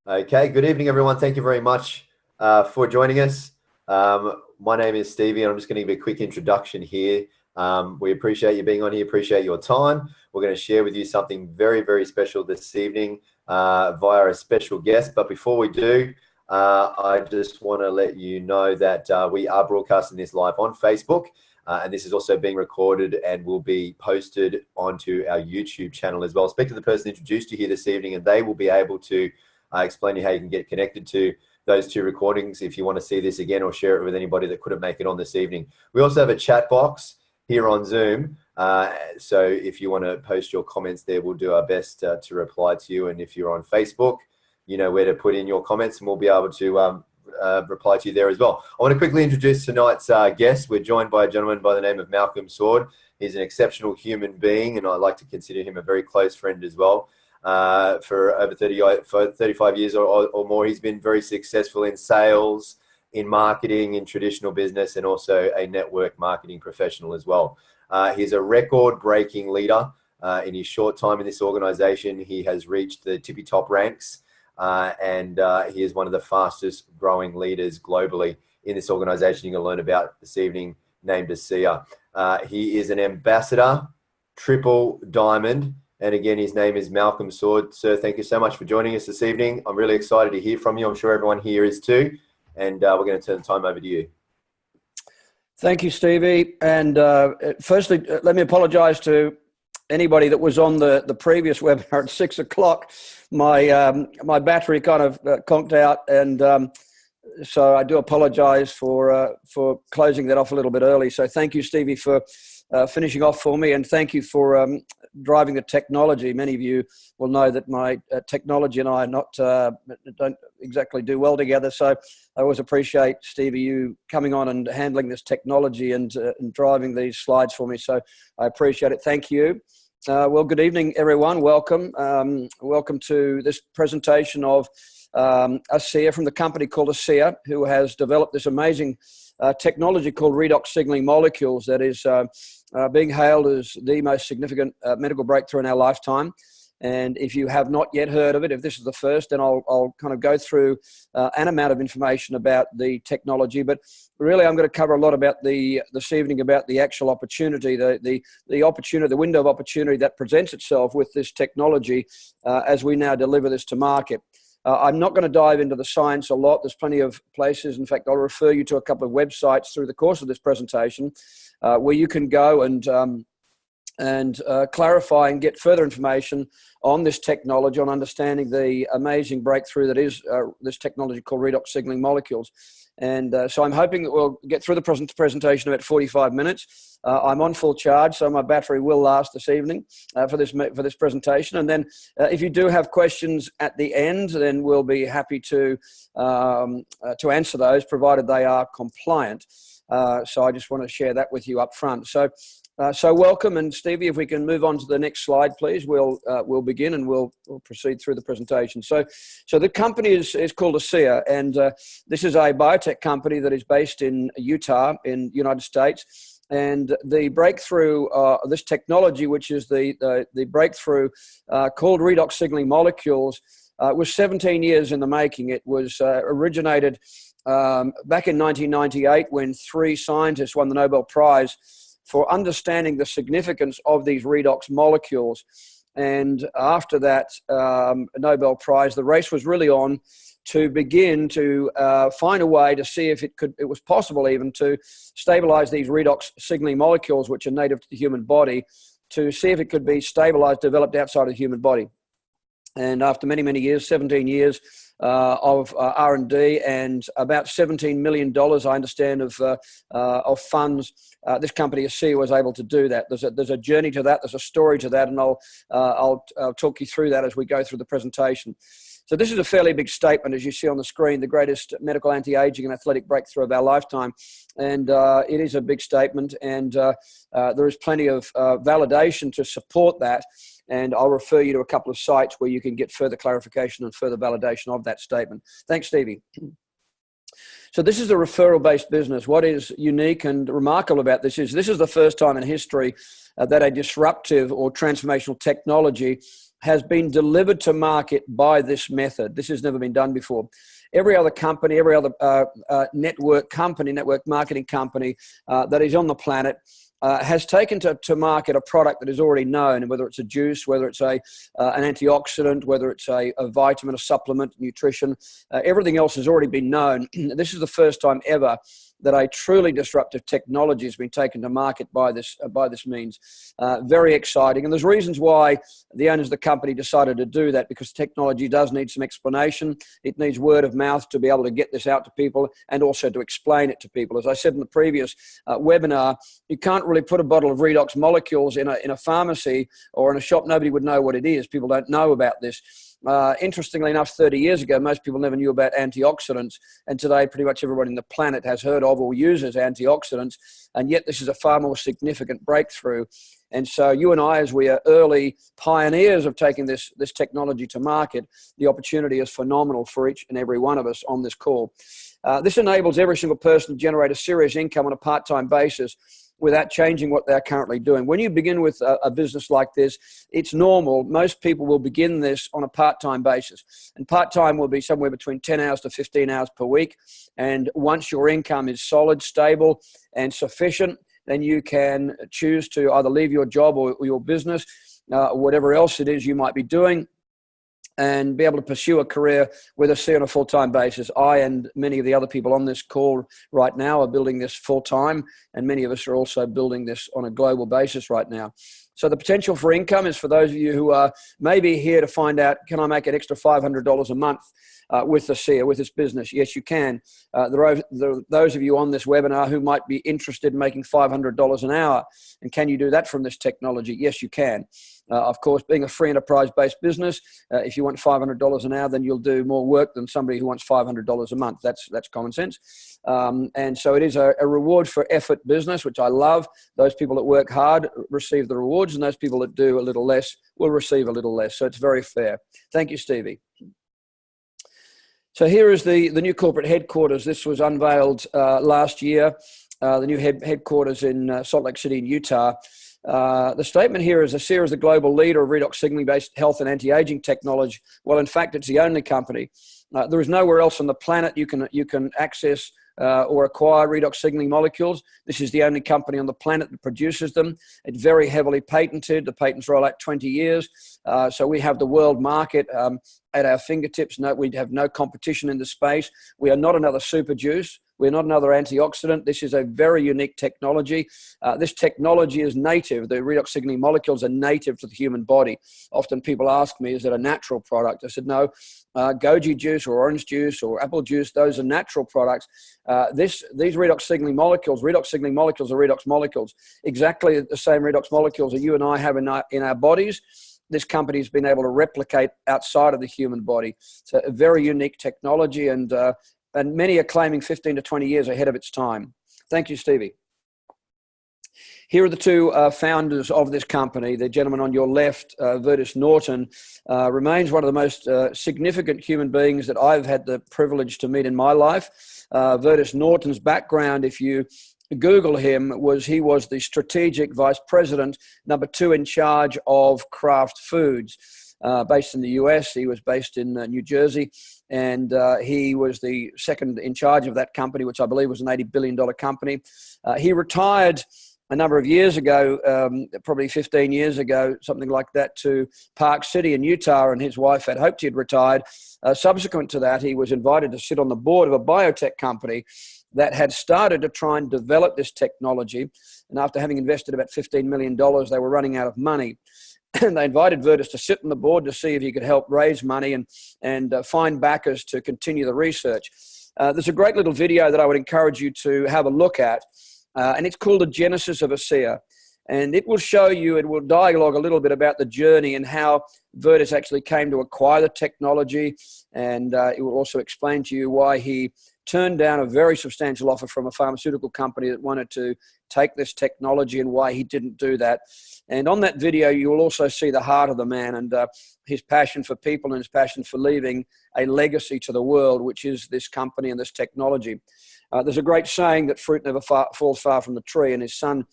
Okay, good evening, everyone. Thank you very much for joining us. My name is Stevie, and I'm just going to give a quick introduction here. We appreciate you being on here, appreciate your time. We're going to share with you something very, very special this evening via a special guest. But before we do, I just want to let you know that we are broadcasting this live on Facebook, and this is also being recorded and will be posted onto our YouTube channel as well. Speak to the person introduced you here this evening, and they will be able to explain to you how you can get connected to those two recordings if you want to see this again or share it with anybody that couldn't make it on this evening. We also have a chat box here on Zoom. So if you want to post your comments there, we'll do our best to reply to you. And if you're on Facebook, you know where to put in your comments and we'll be able to reply to you there as well. I want to quickly introduce tonight's guest. We're joined by a gentleman by the name of Malcolm Sword. He's an exceptional human being, and I like to consider him a very close friend as well. For over 35 years or more. He's been very successful in sales, in marketing, in traditional business, and also a network marketing professional as well. He's a record-breaking leader. In his short time in this organization, he has reached the tippy top ranks, and he is one of the fastest growing leaders globally in this organization you're going to learn about this evening, named ASEA. He is an ambassador, triple diamond, and again, his name is Malcolm Sword. Sir, thank you so much for joining us this evening. I'm really excited to hear from you. I'm sure everyone here is too. And we're going to turn the time over to you. Thank you, Stevie. And firstly, let me apologize to anybody that was on the previous webinar at 6 o'clock. My battery kind of conked out, and so I do apologize for closing that off a little bit early. So thank you, Stevie, for finishing off for me, and thank you for driving the technology. Many of you will know that my technology and I don't exactly do well together. So I always appreciate, Stevie, you coming on and handling this technology and driving these slides for me. So I appreciate it. Thank you. Well, good evening, everyone. Welcome. Welcome to this presentation of ASEA, from the company called ASEA, who has developed this amazing technology called redox signaling molecules that is being hailed as the most significant medical breakthrough in our lifetime. And if you have not yet heard of it, if this is the first, then I'll kind of go through an amount of information about the technology. But really, I'm going to cover a lot about this evening about the actual opportunity, the opportunity, the window of opportunity that presents itself with this technology as we now deliver this to market. I'm not going to dive into the science a lot. There's plenty of places. In fact, I'll refer you to a couple of websites through the course of this presentation where you can go and clarify and get further information on this technology, on understanding the amazing breakthrough that is this technology called redox signaling molecules. And so I'm hoping that we'll get through the presentation in about 45 minutes. I'm on full charge, so my battery will last this evening for this presentation. And then if you do have questions at the end, then we'll be happy to answer those, provided they are compliant. So I just want to share that with you up front. So welcome, and Stevie, if we can move on to the next slide, please, we'll begin and we'll proceed through the presentation. So the company is called ASEA, and this is a biotech company that is based in Utah in the United States. And the breakthrough of this technology, which is the breakthrough called redox signaling molecules, was 17 years in the making. It was originated back in 1998 when 3 scientists won the Nobel Prize for understanding the significance of these redox molecules. And after that Nobel Prize, the race was really on to begin to find a way to see if it was possible even to stabilize these redox signaling molecules, which are native to the human body, to see if it could be stabilized, developed outside of the human body. And after many, many years, 17 years of R&D and about $17 million, I understand, of funds, this company, ASEA, was able to do that. There's a journey to that. There's a story to that, and I'll talk you through that as we go through the presentation. So this is a fairly big statement, as you see on the screen, the greatest medical anti-aging and athletic breakthrough of our lifetime. And it is a big statement, and there is plenty of validation to support that. And I'll refer you to a couple of sites where you can get further clarification and further validation of that statement. Thanks, Stevie. So this is a referral-based business. What is unique and remarkable about this is the first time in history that a disruptive or transformational technology has been delivered to market by this method. This has never been done before. Every other company, every other network marketing company that is on the planet has taken to market a product that is already known, whether it's a juice, whether it's an antioxidant, whether it's a vitamin, a supplement, nutrition. Everything else has already been known. This is the first time ever that a truly disruptive technology has been taken to market by this means. Very exciting. And there's reasons why the owners of the company decided to do that, because technology does need some explanation. It needs word of mouth to be able to get this out to people and also to explain it to people. As I said in the previous webinar, you can't really put a bottle of redox molecules in a pharmacy or in a shop. Nobody would know what it is. People don't know about this. Interestingly enough, 30 years ago, most people never knew about antioxidants. And today, pretty much everybody on the planet has heard of or uses antioxidants. And yet this is a far more significant breakthrough. And so you and I, as we are early pioneers of taking this technology to market, the opportunity is phenomenal for each and every one of us on this call. This enables every single person to generate a serious income on a part-time basis without changing what they're currently doing. When you begin with a business like this, it's normal. Most people will begin this on a part-time basis. And part-time will be somewhere between 10 hours to 15 hours per week. And once your income is solid, stable, and sufficient, then you can choose to either leave your job or your business, or whatever else it is you might be doing, and be able to pursue a career with us on a full-time basis. I and many of the other people on this call right now are building this full-time, and many of us are also building this on a global basis right now. So the potential for income is for those of you who are maybe here to find out, can I make an extra $500 a month with ASEA, with this business? Yes, you can. There are those of you on this webinar who might be interested in making $500 an hour. And can you do that from this technology? Yes, you can. Of course, being a free enterprise-based business, if you want $500 an hour, then you'll do more work than somebody who wants $500 a month. That's common sense. And so it is a reward for effort business, which I love. Those people that work hard receive the rewards, and those people that do a little less will receive a little less. So it's very fair. Thank you, Stevie. So here is the new corporate headquarters. This was unveiled last year, the new headquarters in Salt Lake City in Utah. The statement here is ASEA is the global leader of redox signaling-based health and anti-aging technology. Well, in fact, it's the only company. There is nowhere else on the planet you can access or acquire redox signaling molecules. This is the only company on the planet that produces them. It's very heavily patented. The patents roll out 20 years. So we have the world market at our fingertips. No, we have no competition in the space. We are not another super juice. We're not another antioxidant. This is a very unique technology. This technology is native. The redox signaling molecules are native to the human body. Often people ask me, is it a natural product? I said, no. Goji juice or orange juice or apple juice, those are natural products. These redox signaling molecules are redox molecules. Exactly the same redox molecules that you and I have in our bodies. This company has been able to replicate outside of the human body. It's a very unique technology, and many are claiming 15 to 20 years ahead of its time. Thank you, Stevie. Here are the two founders of this company. The gentleman on your left, Vertus Norton, remains one of the most significant human beings that I've had the privilege to meet in my life. Vertus Norton's background, if you Google him, he was the strategic vice president, number 2 in charge of Kraft Foods, based in the US. He was based in New Jersey, and he was the second in charge of that company, which I believe was an $80 billion company. He retired a number of years ago, probably 15 years ago, something like that, to Park City in Utah, and his wife had hoped he had retired. Subsequent to that, he was invited to sit on the board of a biotech company that had started to try and develop this technology. And after having invested about $15 million, they were running out of money. And they invited Vertus to sit on the board to see if he could help raise money and find backers to continue the research. There's a great little video that I would encourage you to have a look at, and it's called The Genesis of ASEA. And it will show you, it will dialogue a little bit about the journey and how Vertus actually came to acquire the technology. And it will also explain to you why he turned down a very substantial offer from a pharmaceutical company that wanted to take this technology and why he didn't do that. And on that video, you will also see the heart of the man and his passion for people and his passion for leaving a legacy to the world, which is this company and this technology. There's a great saying that fruit never falls far from the tree, and his son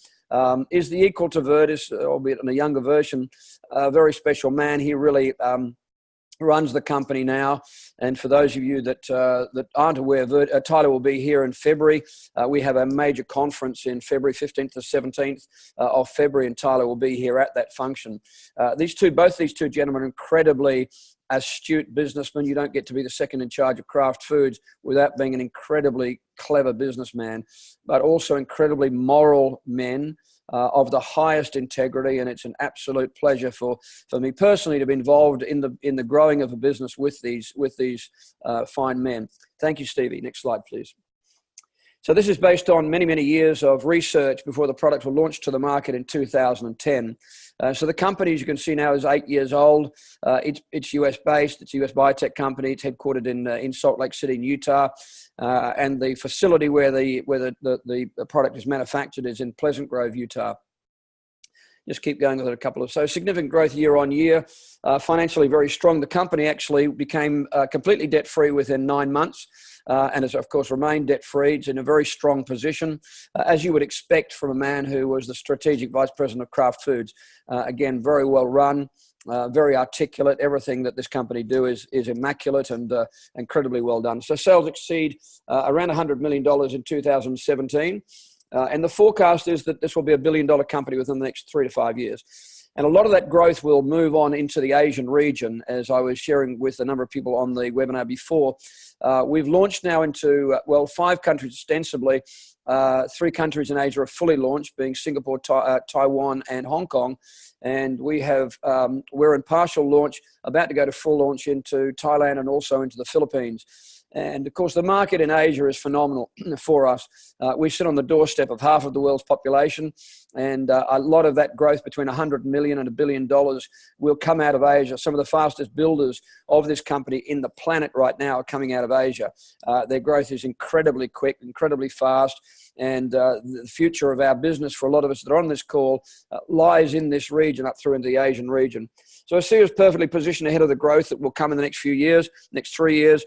is the equal to Virtus, albeit in a younger version. A very special man. He really runs the company now. And for those of you that aren't aware, Tyler will be here in February. We have a major conference in February, 15th to 17th of February, and Tyler will be here at that function. Both these two gentlemen are incredibly astute businessmen. You don't get to be the second in charge of Kraft Foods without being an incredibly clever businessman, but also incredibly moral men of the highest integrity. And it's an absolute pleasure for me personally to be involved in the growing of a business with these fine men. Thank you, Stevie. Next slide, please. So this is based on many, many years of research before the product was launched to the market in 2010. So the company, as you can see now, is 8 years old. It's US-based. It's a US biotech company. It's headquartered in Salt Lake City, in Utah. And the facility where the product is manufactured is in Pleasant Grove, Utah. Just keep going with it so significant growth year on year, financially very strong. The company actually became completely debt-free within 9 months. And has, of course, remained debt-free. It's in a very strong position, as you would expect from a man who was the strategic vice president of Kraft Foods. Again, very well run, very articulate. Everything that this company do is immaculate and incredibly well done. So sales exceed around $100 million in 2017. And the forecast is that this will be $1 billion company within the next 3 to 5 years. And a lot of that growth will move on into the Asian region, as I was sharing with a number of people on the webinar before. We've launched now into, 5 countries ostensibly. 3 countries in Asia are fully launched, being Singapore, Taiwan, and Hong Kong. And we're in partial launch, about to go to full launch into Thailand and also into the Philippines. And of course, the market in Asia is phenomenal for us. We sit on the doorstep of half of the world's population, and a lot of that growth, between 100 million and $1 billion, will come out of Asia. Some of the fastest builders of this company in the planet right now are coming out of Asia. Their growth is incredibly quick, incredibly fast, and the future of our business for a lot of us that are on this call lies in this region, up through into the Asian region. So I see us perfectly positioned ahead of the growth that will come in the next few years, next 3 years,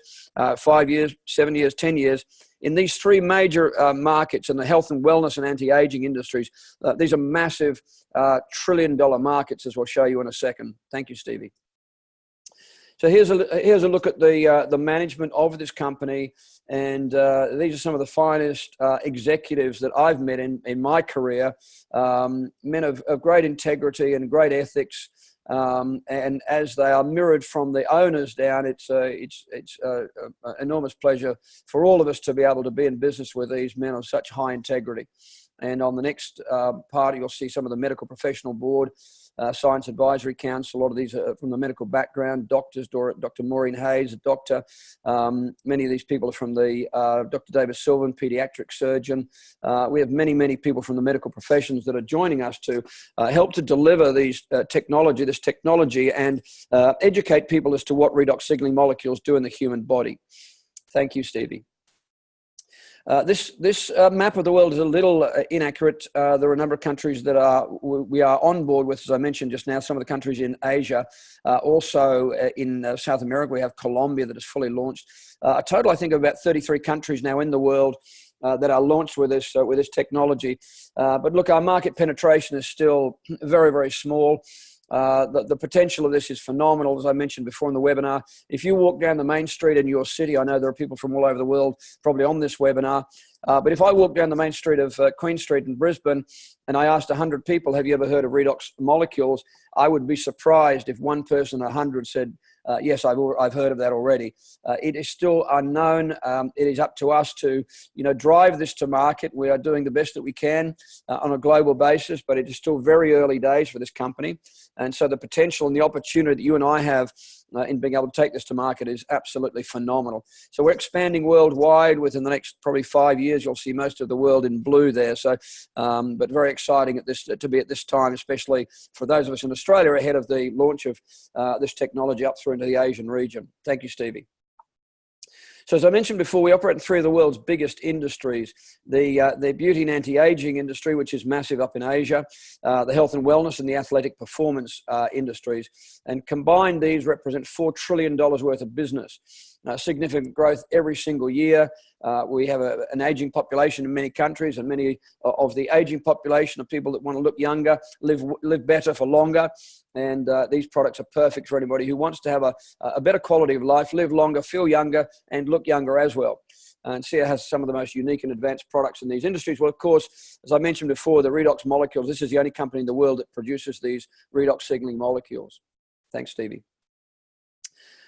5 years, 7 years, 10 years. In these 3 major markets, in the health and wellness and anti-aging industries, these are massive trillion-dollar markets, as we'll show you in a second. Thank you, Stevie. So here's a look at the management of this company, and these are some of the finest executives that I've met in my career, men of great integrity and great ethics. And as they are mirrored from the owners down, it's an enormous pleasure for all of us to be able to be in business with these men of such high integrity. And on the next part, you'll see some of the medical professional board, Science Advisory Council. A lot of these are from the medical background. Doctors, Dr. Maureen Hayes, a doctor. Many of these people are from the Dr. David Sylvan, pediatric surgeon. We have many, many people from the medical professions that are joining us to help to deliver this technology and educate people as to what redox signaling molecules do in the human body. Thank you, Stevie. This map of the world is a little inaccurate. There are a number of countries that we are on board with, as I mentioned just now. Some of the countries in Asia, also in South America, we have Colombia that is fully launched. A total, I think, of about 33 countries now in the world that are launched with this technology. But look, our market penetration is still very, very small. The potential of this is phenomenal, as I mentioned before in the webinar. If you walk down the main street in your city, I know there are people from all over the world probably on this webinar, but if I walk down the main street of Queen Street in Brisbane and I asked 100 people, have you ever heard of redox molecules? I would be surprised if one person, 100 said, yes, I've heard of that already. It is still unknown. It is up to us to, drive this to market. We are doing the best that we can on a global basis, but it is still very early days for this company. And so the potential and the opportunity that you and I have in being able to take this to market is absolutely phenomenal. So we're expanding worldwide. Within the next probably 5 years, you'll see most of the world in blue there. So, but very exciting to be at this time, especially for those of us in Australia ahead of the launch of this technology up through into the Asian region. Thank you, Stevie. So as I mentioned before, we operate in three of the world's biggest industries: the beauty and anti-aging industry, which is massive up in Asia, the health and wellness and the athletic performance industries. And combined, these represent $4 trillion worth of business. Significant growth every single year. We have an aging population in many countries, and many of the aging population are people that want to look younger, live better for longer. And these products are perfect for anybody who wants to have a better quality of life, live longer, feel younger, and look younger as well. And SEER has some of the most unique and advanced products in these industries. Well, of course, as I mentioned before, the redox molecules, this is the only company in the world that produces these redox signaling molecules. Thanks, Stevie.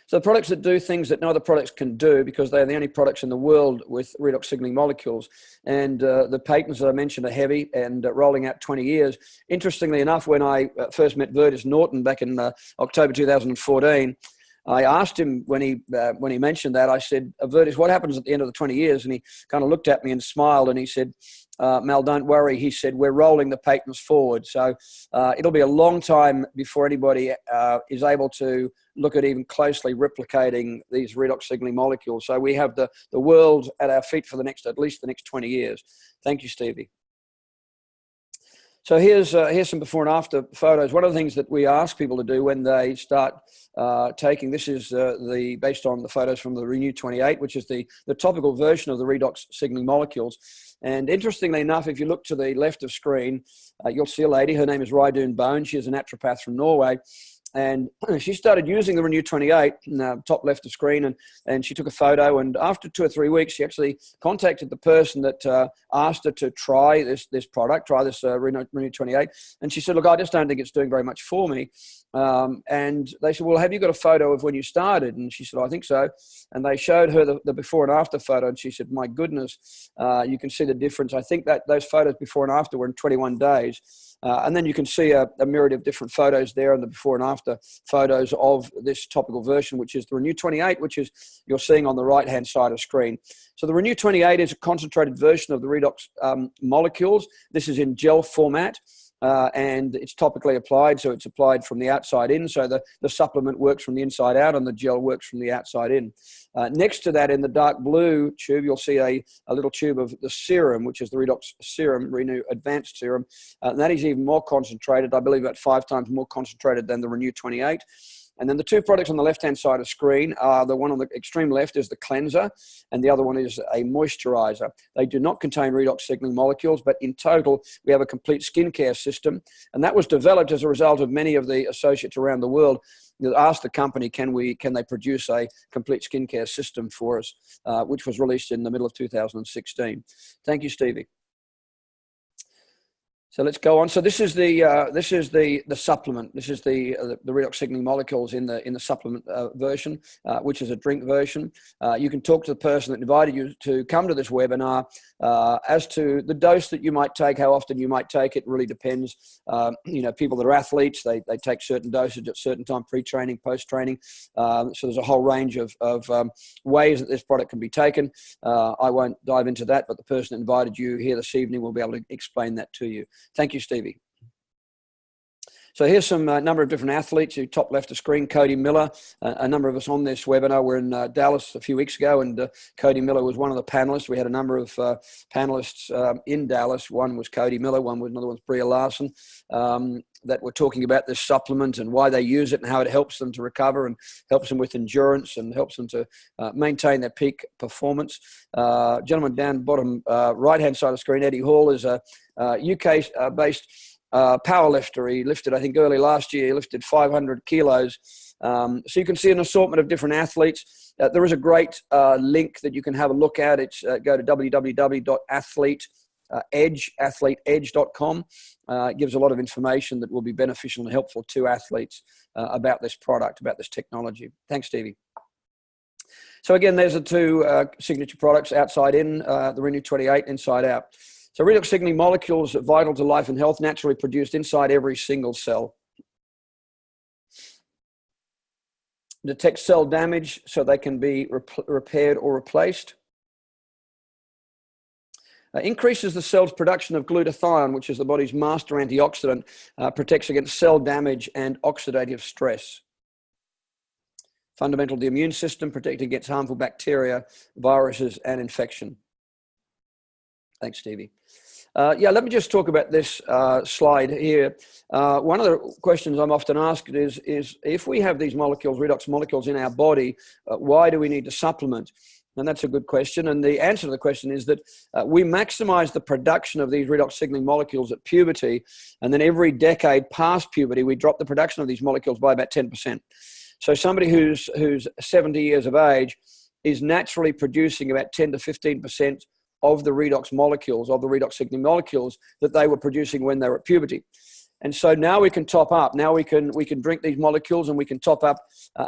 So the products that do things that no other products can do, because they're the only products in the world with redox signaling molecules. And the patents that I mentioned are heavy and rolling out 20 years. Interestingly enough, when I first met Vertis Norton back in October 2014, I asked him when he mentioned that, I said, Vertis, what happens at the end of the 20 years? And he kind of looked at me and smiled, and he said, Mal, don't worry. He said, we're rolling the patents forward. So it'll be a long time before anybody is able to look at even closely replicating these redox signaling molecules. So we have the world at our feet for at least the next 20 years. Thank you, Stevie. So here's some before and after photos. One of the things that we ask people to do when they start taking, this is based on the photos from the Renew 28, which is the topical version of the redox signaling molecules. And interestingly enough, if you look to the left of screen, you'll see a lady. Her name is Rydun Bone. She is a naturopath from Norway. And she started using the Renew 28 in the top left of screen, and she took a photo. And after 2 or 3 weeks, she actually contacted the person that asked her to try this product, try this Renew 28. And she said, look, I just don't think it's doing very much for me. And they said, well, have you got a photo of when you started? And she said, I think so. And they showed her the before and after photo. And she said, my goodness, you can see the difference. I think that those photos before and after were in 21 days. And then you can see a myriad of different photos there, and the before and after photos of this topical version, which is the Renew 28, which is you're seeing on the right-hand side of screen. So the Renew 28 is a concentrated version of the redox molecules. This is in gel format. And it's topically applied, so it's applied from the outside in. So the supplement works from the inside out, and the gel works from the outside in. Next to that, in the dark blue tube, you'll see a little tube of the serum, which is the redox serum, Renew Advanced Serum. And that is even more concentrated, I believe about 5 times more concentrated than the Renew 28. And then the two products on the left-hand side of screen are, the one on the extreme left is the cleanser, and the other one is a moisturizer. They do not contain redox signaling molecules, but in total, we have a complete skincare system. And that was developed as a result of many of the associates around the world that asked the company, can they produce a complete skincare system for us, which was released in the middle of 2016. Thank you, Stevie. So let's go on. So this is the supplement. This is the redox signaling molecules in the supplement version, which is a drink version. You can talk to the person that invited you to come to this webinar as to the dose that you might take, how often you might take it. Really depends. People that are athletes, they take certain dosage at certain time, pre-training, post-training. So there's a whole range of ways that this product can be taken. I won't dive into that, but the person that invited you here this evening will be able to explain that to you. Thank you, Stevie. So here's some number of different athletes. You top left of screen, Cody Miller. A number of us on this webinar were in Dallas a few weeks ago, and Cody Miller was one of the panelists. We had a number of panelists in Dallas. One was Cody Miller, another one's Bria Larson, that were talking about this supplement and why they use it and how it helps them to recover and helps them with endurance and helps them to maintain their peak performance. Gentleman down bottom right-hand side of the screen, Eddie Hall, is a UK-based power lifter. He lifted, I think early last year, he lifted 500 kilos. So you can see an assortment of different athletes. There is a great link that you can have a look at. It's go to www.athleteedge.com. It gives a lot of information that will be beneficial and helpful to athletes about this product, about this technology. Thanks, Stevie. So again, there's the two signature products, outside in, the Renew 28, inside out. So redox signaling molecules are vital to life and health, naturally produced inside every single cell. Detect cell damage so they can be repaired or replaced. Increases the cell's production of glutathione, which is the body's master antioxidant, protects against cell damage and oxidative stress. fundamental to the immune system, protecting against harmful bacteria, viruses, and infection. Thanks, Stevie. Let me just talk about this slide here. One of the questions I'm often asked is if we have these molecules, redox molecules in our body, why do we need to supplement? And that's a good question. And the answer to the question is that we maximize the production of these redox signaling molecules at puberty. And then every decade past puberty, we drop the production of these molecules by about 10%. So somebody who's 70 years of age is naturally producing about 10 to 15% of the redox molecules, of the redox signaling molecules that they were producing when they were at puberty. And so now we can top up. Now we can drink these molecules and we can top up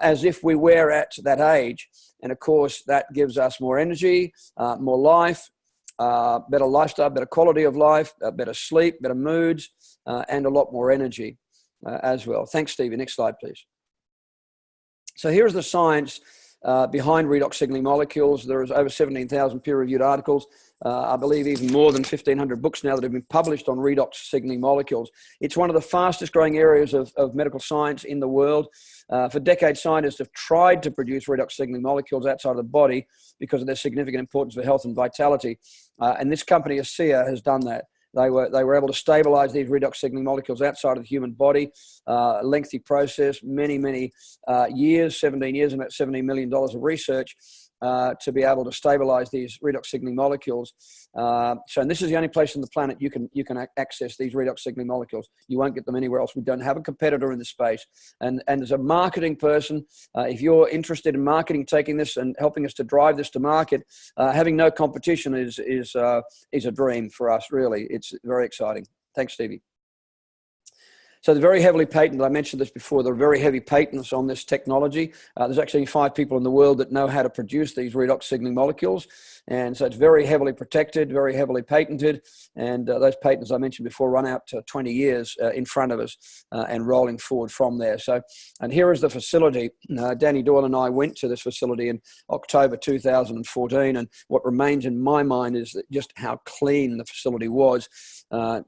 as if we were at that age. And of course, that gives us more energy, more life, better lifestyle, better quality of life, better sleep, better moods, and a lot more energy as well. Thanks, Stevie. Next slide, please. So here's the science behind redox signaling molecules. There is over 17,000 peer-reviewed articles. I believe even more than 1,500 books now that have been published on redox signaling molecules. It's one of the fastest growing areas of medical science in the world. For decades, scientists have tried to produce redox signaling molecules outside of the body because of their significant importance for health and vitality. And this company, ASEA, has done that. They were able to stabilize these redox signaling molecules outside of the human body. A lengthy process, many years, 17 years, and about $70 million of research to be able to stabilize these redox signaling molecules. And this is the only place on the planet you can access these redox signaling molecules. You won't get them anywhere else. We don't have a competitor in the space. And as a marketing person, if you're interested in marketing, taking this and helping us to drive this to market, having no competition is a dream for us, really. It's very exciting. Thanks, Stevie. So they're very heavily patented. I mentioned this before. There are very heavy patents on this technology. There's actually 5 people in the world that know how to produce these redox signaling molecules. And so it's very heavily protected, very heavily patented. And those patents I mentioned before run out to 20 years in front of us and rolling forward from there. So, and here is the facility. Danny Doyle and I went to this facility in October 2014. And what remains in my mind is that just how clean the facility was.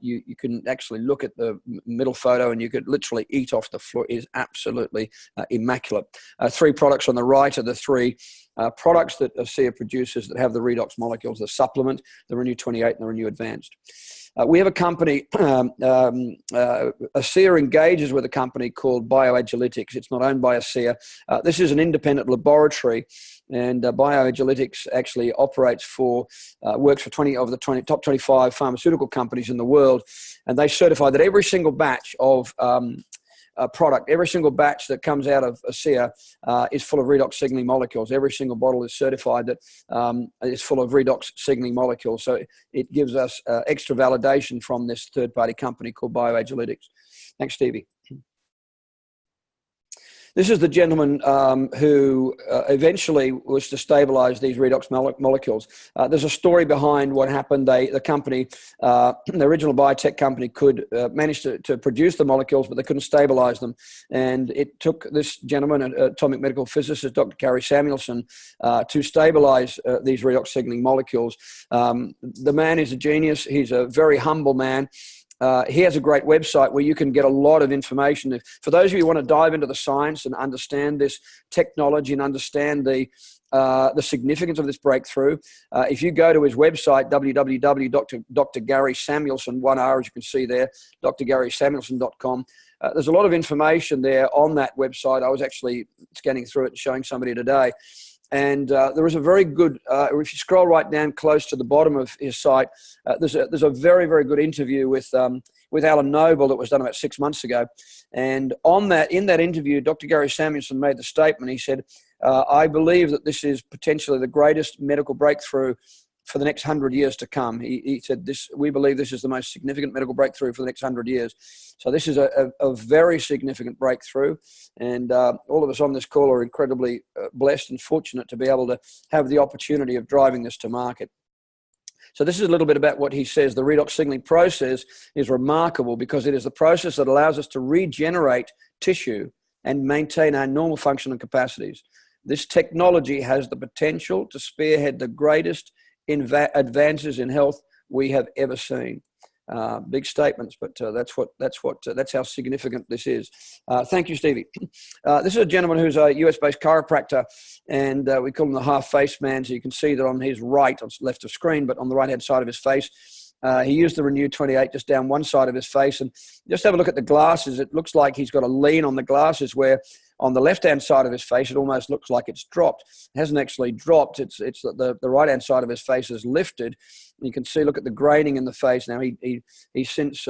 You can actually look at the middle photo and you could literally eat off the floor. It is absolutely immaculate. 3 products on the right are the 3 products that ASEA produces that have the redox molecules, the supplement, the Renew 28 and the Renew Advanced. We have a company, ASEA engages with a company called BioAgilytix. It's not owned by ASEA. This is an independent laboratory, and BioAgilytix actually operates works for 20 of the top 25 pharmaceutical companies in the world, and they certify that every single batch of product, every single batch that comes out of ASEA is full of redox signaling molecules. Every single bottle is certified that is full of redox signaling molecules. So it gives us extra validation from this third-party company called BioAgilytix. Thanks, Stevie. This is the gentleman who eventually was to stabilize these redox molecules. There's a story behind what happened. The company, the original biotech company, could manage to produce the molecules, but they couldn't stabilize them. And it took this gentleman, an atomic medical physicist, Dr. Gary Samuelson, to stabilize these redox signaling molecules. The man is a genius. He's a very humble man. He has a great website where you can get a lot of information. For those of you who want to dive into the science and understand this technology and understand the significance of this breakthrough, if you go to his website, www.drgarysamuelson, 1 R, as you can see there, drgarysamuelson.com, there's a lot of information there on that website. I was actually scanning through it and showing somebody today. And there is a very good, if you scroll right down close to the bottom of his site, there's a very, very good interview with Alan Noble that was done about 6 months ago. And in that interview, Dr. Gary Samuelson made the statement. He said, I believe that this is potentially the greatest medical breakthrough for the next 100 years to come. He said, we believe this is the most significant medical breakthrough for the next 100 years. So this is a very significant breakthrough. And all of us on this call are incredibly blessed and fortunate to be able to have the opportunity of driving this to market. So this is a little bit about what he says. The redox signaling process is remarkable because it is the process that allows us to regenerate tissue and maintain our normal function and capacities. This technology has the potential to spearhead the greatest advances in health we have ever seen. Big statements, but that's how significant this is. Thank you, Stevie. This is a gentleman who's a US-based chiropractor, and we call him the half-face man. So you can see that on his right, on left of screen, but on the right-hand side of his face, he used the Renew 28 just down one side of his face. And just have a look at the glasses. It looks like he's got a lean on the glasses, where on the left-hand side of his face, it almost looks like it's dropped. It hasn't actually dropped. It's the right-hand side of his face is lifted. You can see, look at the graining in the face. Now, he's since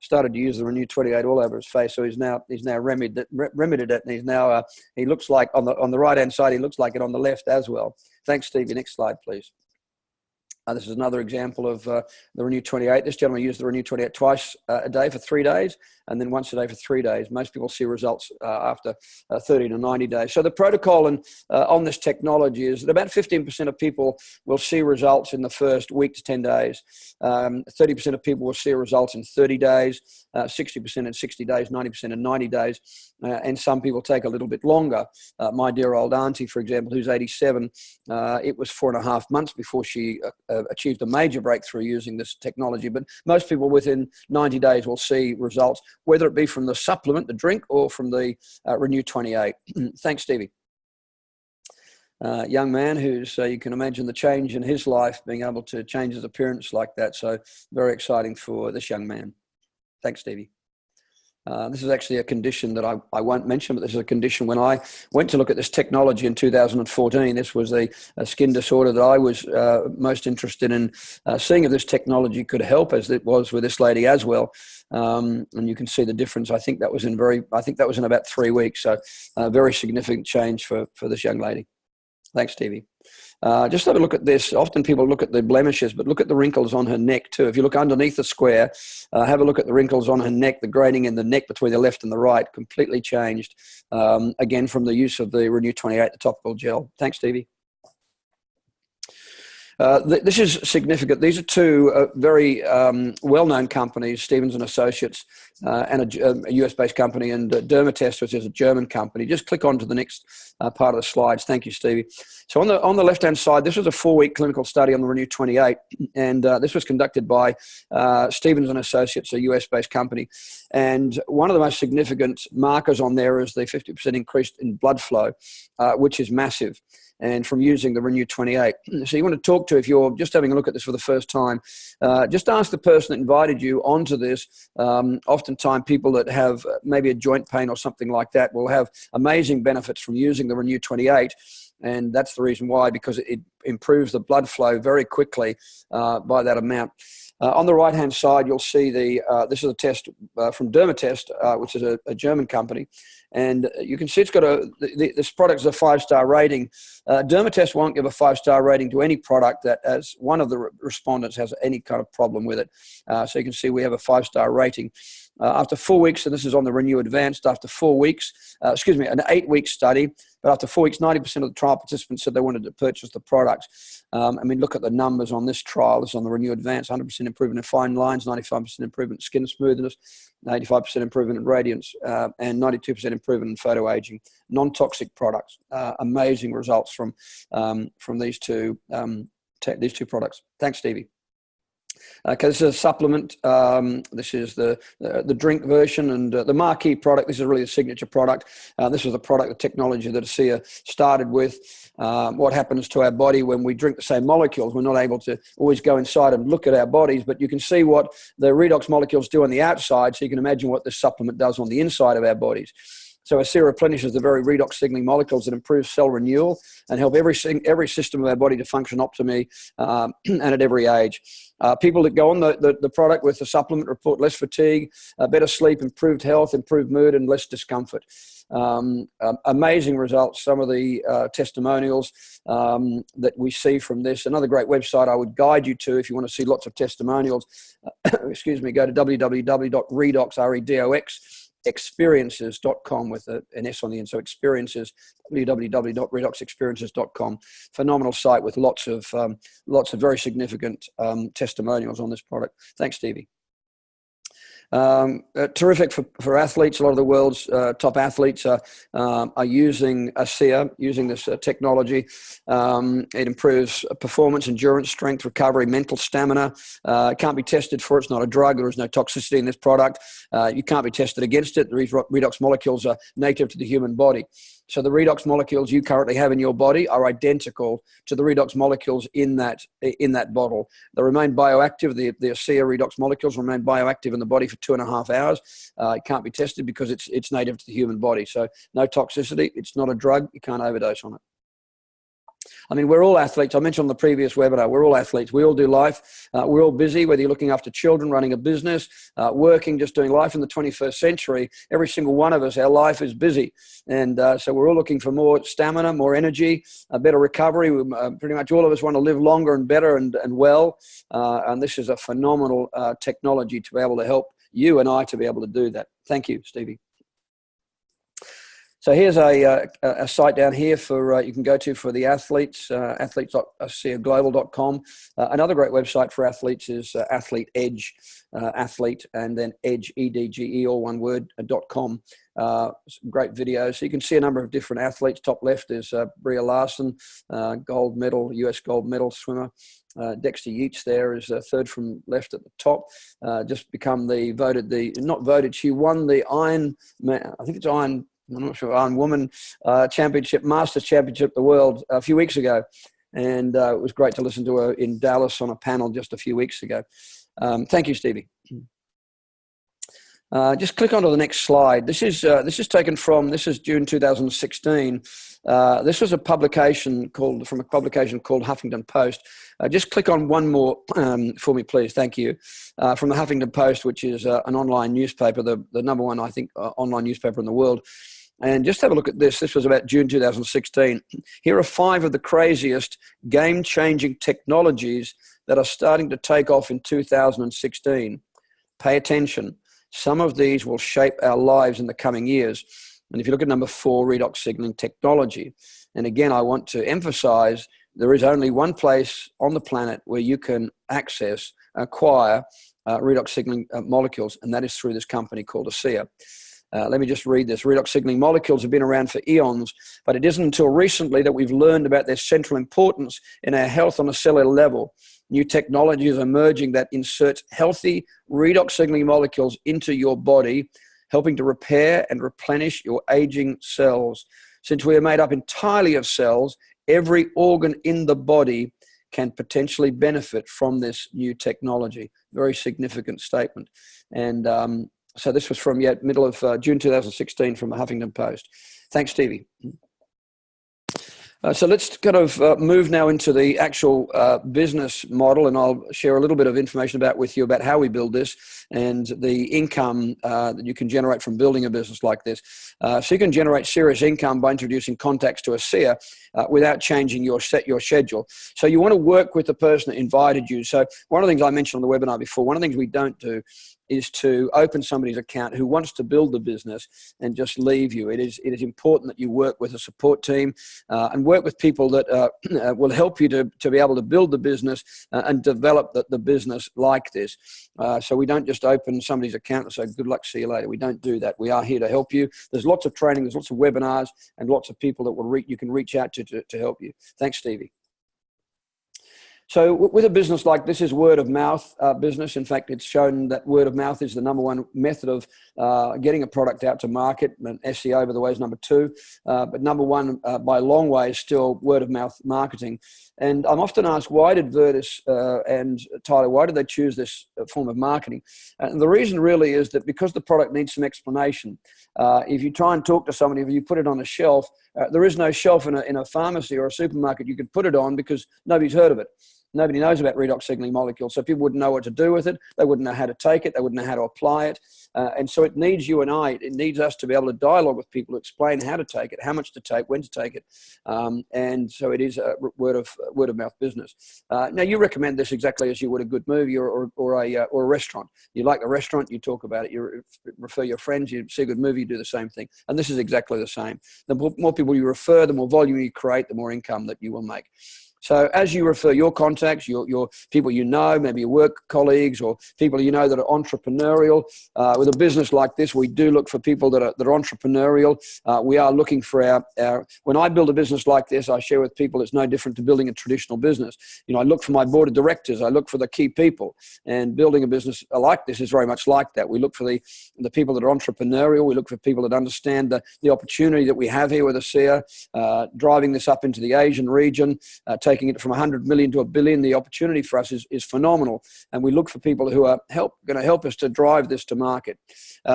started to use the Renew 28 all over his face. So he's now remedied it. And he's now, he looks like on the right-hand side, he looks like it on the left as well. Thanks, Stevie. Next slide, please. This is another example of the Renew 28. This gentleman used the Renew 28 twice a day for 3 days, and then once a day for 3 days. Most people see results after 30 to 90 days. So the protocol on this technology is that about 15% of people will see results in the first week to 10 days. 30% of people will see results in 30 days, 60% in 60 days, 90% in 90 days, and some people take a little bit longer. My dear old auntie, for example, who's 87, it was 4.5 months before she achieved a major breakthrough using this technology. But most people within 90 days will see results, whether it be from the supplement, the drink, or from the Renew 28. Thanks, Stevie. Young man who's, you can imagine the change in his life, being able to change his appearance like that. So very exciting for this young man. Thanks, Stevie. This is actually a condition that I won't mention, but this is a condition when I went to look at this technology in 2014. This was a skin disorder that I was most interested in seeing if this technology could help, as it was with this lady as well. And you can see the difference. I think that was in about 3 weeks. So a very significant change for this young lady. Thanks, Stevie. Just have a look at this. Often people look at the blemishes, but look at the wrinkles on her neck too. If you look underneath the square, have a look at the wrinkles on her neck, the graining in the neck between the left and the right, completely changed, again, from the use of the Renew 28, the topical gel. Thanks, Stevie. This is significant. These are two very well-known companies, Stevens & Associates, and a US-based company, and Dermatest, which is a German company. Just click on to the next part of the slides. Thank you, Stevie. So on the left-hand side, this was a 4-week clinical study on the Renew 28, and this was conducted by Stevens & Associates, a US-based company. And one of the most significant markers on there is the 50% increase in blood flow, which is massive, and from using the Renew 28. So you want to talk to, if you're just having a look at this for the first time, just ask the person that invited you onto this. Oftentimes people that have maybe a joint pain or something like that will have amazing benefits from using the Renew 28. And that's the reason why, because it improves the blood flow very quickly by that amount. On the right-hand side, you'll see this is a test from Dermatest, which is a German company. And you can see it's got this product is a 5-star rating. Dermatest won't give a 5-star rating to any product that, as one of the respondents has any kind of problem with it. So you can see we have a 5-star rating. After 4 weeks, and this is on the Renew Advanced, after 4 weeks, an 8-week study, but after 4 weeks, 90% of the trial participants said they wanted to purchase the product. Look at the numbers on this trial. This is on the Renew Advanced, 100% improvement in fine lines, 95% improvement in skin smoothness, 85% improvement in radiance, and 92% improvement in photo aging. Non-toxic products. Amazing results from these two products. Thanks, Stevie. Okay, this is a supplement. This is the drink version, and the marquee product. This is really a signature product. This was a product, the technology that ASEA started with. What happens to our body when we drink the same molecules? We're not able to always go inside and look at our bodies, but you can see what the redox molecules do on the outside, so you can imagine what this supplement does on the inside of our bodies. So ASEA replenishes the very redox signaling molecules that improve cell renewal and help every system of our body to function optimally and at every age. People that go on the product with the supplement report less fatigue, better sleep, improved health, improved mood, and less discomfort. Amazing results. Some of the testimonials that we see from this. Another great website I would guide you to if you want to see lots of testimonials. Go to www.redox, experiences.com with an S on the end. So experiences, www.redoxexperiences.com. Phenomenal site with lots of very significant testimonials on this product. Thanks, Stevie. Terrific for athletes. A lot of the world's top athletes are using ASEA, using this technology. It improves performance, endurance, strength, recovery, mental stamina. It can't be tested for it. It's not a drug. There is no toxicity in this product. You can't be tested against it. The redox molecules are native to the human body. So the redox molecules you currently have in your body are identical to the redox molecules in that bottle. They remain bioactive. The ASEA redox molecules remain bioactive in the body for 2.5 hours. It can't be tested because it's native to the human body. So no toxicity. It's not a drug. You can't overdose on it. I mean, we're all athletes. I mentioned on the previous webinar, we're all athletes. We all do life. We're all busy, whether you're looking after children, running a business, working, just doing life in the 21st century. Every single one of us, our life is busy. And so we're all looking for more stamina, more energy, a better recovery. Pretty much all of us want to live longer and better and well. And this is a phenomenal technology to be able to help you and I to be able to do that. Thank you, Stevie. So here's a site down here for you can go to for the athletes, athletes.aseaglobal.com. Another great website for athletes is Athlete Edge, athlete, and then Edge, EDGE, all one word, .com. Great videos. So you can see a number of different athletes. Top left is Bria Larson, gold medal, US gold medal swimmer. Dexter Yeats there is third from left at the top. Just become she won the Iron, I think it's Iron, I'm not sure, Iron Woman Championship, Masters Championship of the world a few weeks ago. And it was great to listen to her in Dallas on a panel just a few weeks ago. Thank you, Stevie. Just click onto the next slide. This is taken from, this is June 2016. This was a publication from a publication called Huffington Post. Just click on one more for me, please. Thank you. From the Huffington Post, which is an online newspaper, the number one, I think, online newspaper in the world. And just have a look at this. This was about June 2016. Here are 5 of the craziest game-changing technologies that are starting to take off in 2016. Pay attention. Some of these will shape our lives in the coming years. And if you look at number 4, redox signaling technology. And again, I want to emphasize there is only one place on the planet where you can acquire redox signaling molecules, and that is through this company called ASEA. Let me just read this. Redox signaling molecules have been around for eons, but it isn't until recently that we've learned about their central importance in our health on a cellular level. New technology is emerging that inserts healthy redox signaling molecules into your body, helping to repair and replenish your aging cells. Since we are made up entirely of cells, every organ in the body can potentially benefit from this new technology. Very significant statement. And so this was from middle of June 2016 from the Huffington Post. Thanks, Stevie. So let's kind of move now into the actual business model, and I'll share a little bit of information with you about how we build this and the income that you can generate from building a business like this. So you can generate serious income by introducing contacts to ASEA without changing your schedule. So you want to work with the person that invited you. So one of the things I mentioned on the webinar before, one of the things we don't do is to open somebody's account who wants to build the business and just leave you. It is important that you work with a support team and work with people that will help you to be able to build the business and develop the business like this. So we don't just open somebody's account and say, good luck, see you later. We don't do that. We are here to help you. There's lots of training, there's lots of webinars, and lots of people that you can reach out to help you. Thanks, Stevie. So with a business like this is word of mouth business. In fact, it's shown that word of mouth is the number one method of getting a product out to market. And SEO, by the way, is number 2. But number 1 by a long way is still word of mouth marketing. And I'm often asked, why did Virtus and Tyler, why did they choose this form of marketing? And the reason really is that because the product needs some explanation. If you try and talk to somebody, if you put it on a shelf, there is no shelf in a pharmacy or a supermarket you could put it on because nobody's heard of it. Nobody knows about redox signaling molecules, so people wouldn't know what to do with it. They wouldn't know how to take it. They wouldn't know how to apply it. And so it needs you and I. It needs us to be able to dialogue with people, to explain how to take it, how much to take, when to take it. And so it is a word of mouth business. Now, you recommend this exactly as you would a good movie or a restaurant. You like a restaurant, you talk about it. You refer your friends. You see a good movie, you do the same thing. And this is exactly the same. The more people you refer, the more volume you create, the more income that you will make. So as you refer your contacts, your people you know, maybe your work colleagues or people you know that are entrepreneurial, with a business like this, we do look for people that are entrepreneurial. We are looking for our when I build a business like this, I share with people it's no different to building a traditional business. I look for my board of directors, I look for the key people, and building a business like this is very much like that. We look for the people that are entrepreneurial. We look for people that understand the opportunity that we have here with ASEA, driving this up into the Asian region, taking it from 100 million to $1 billion. The opportunity for us is phenomenal, and we look for people who are going to help us to drive this to market.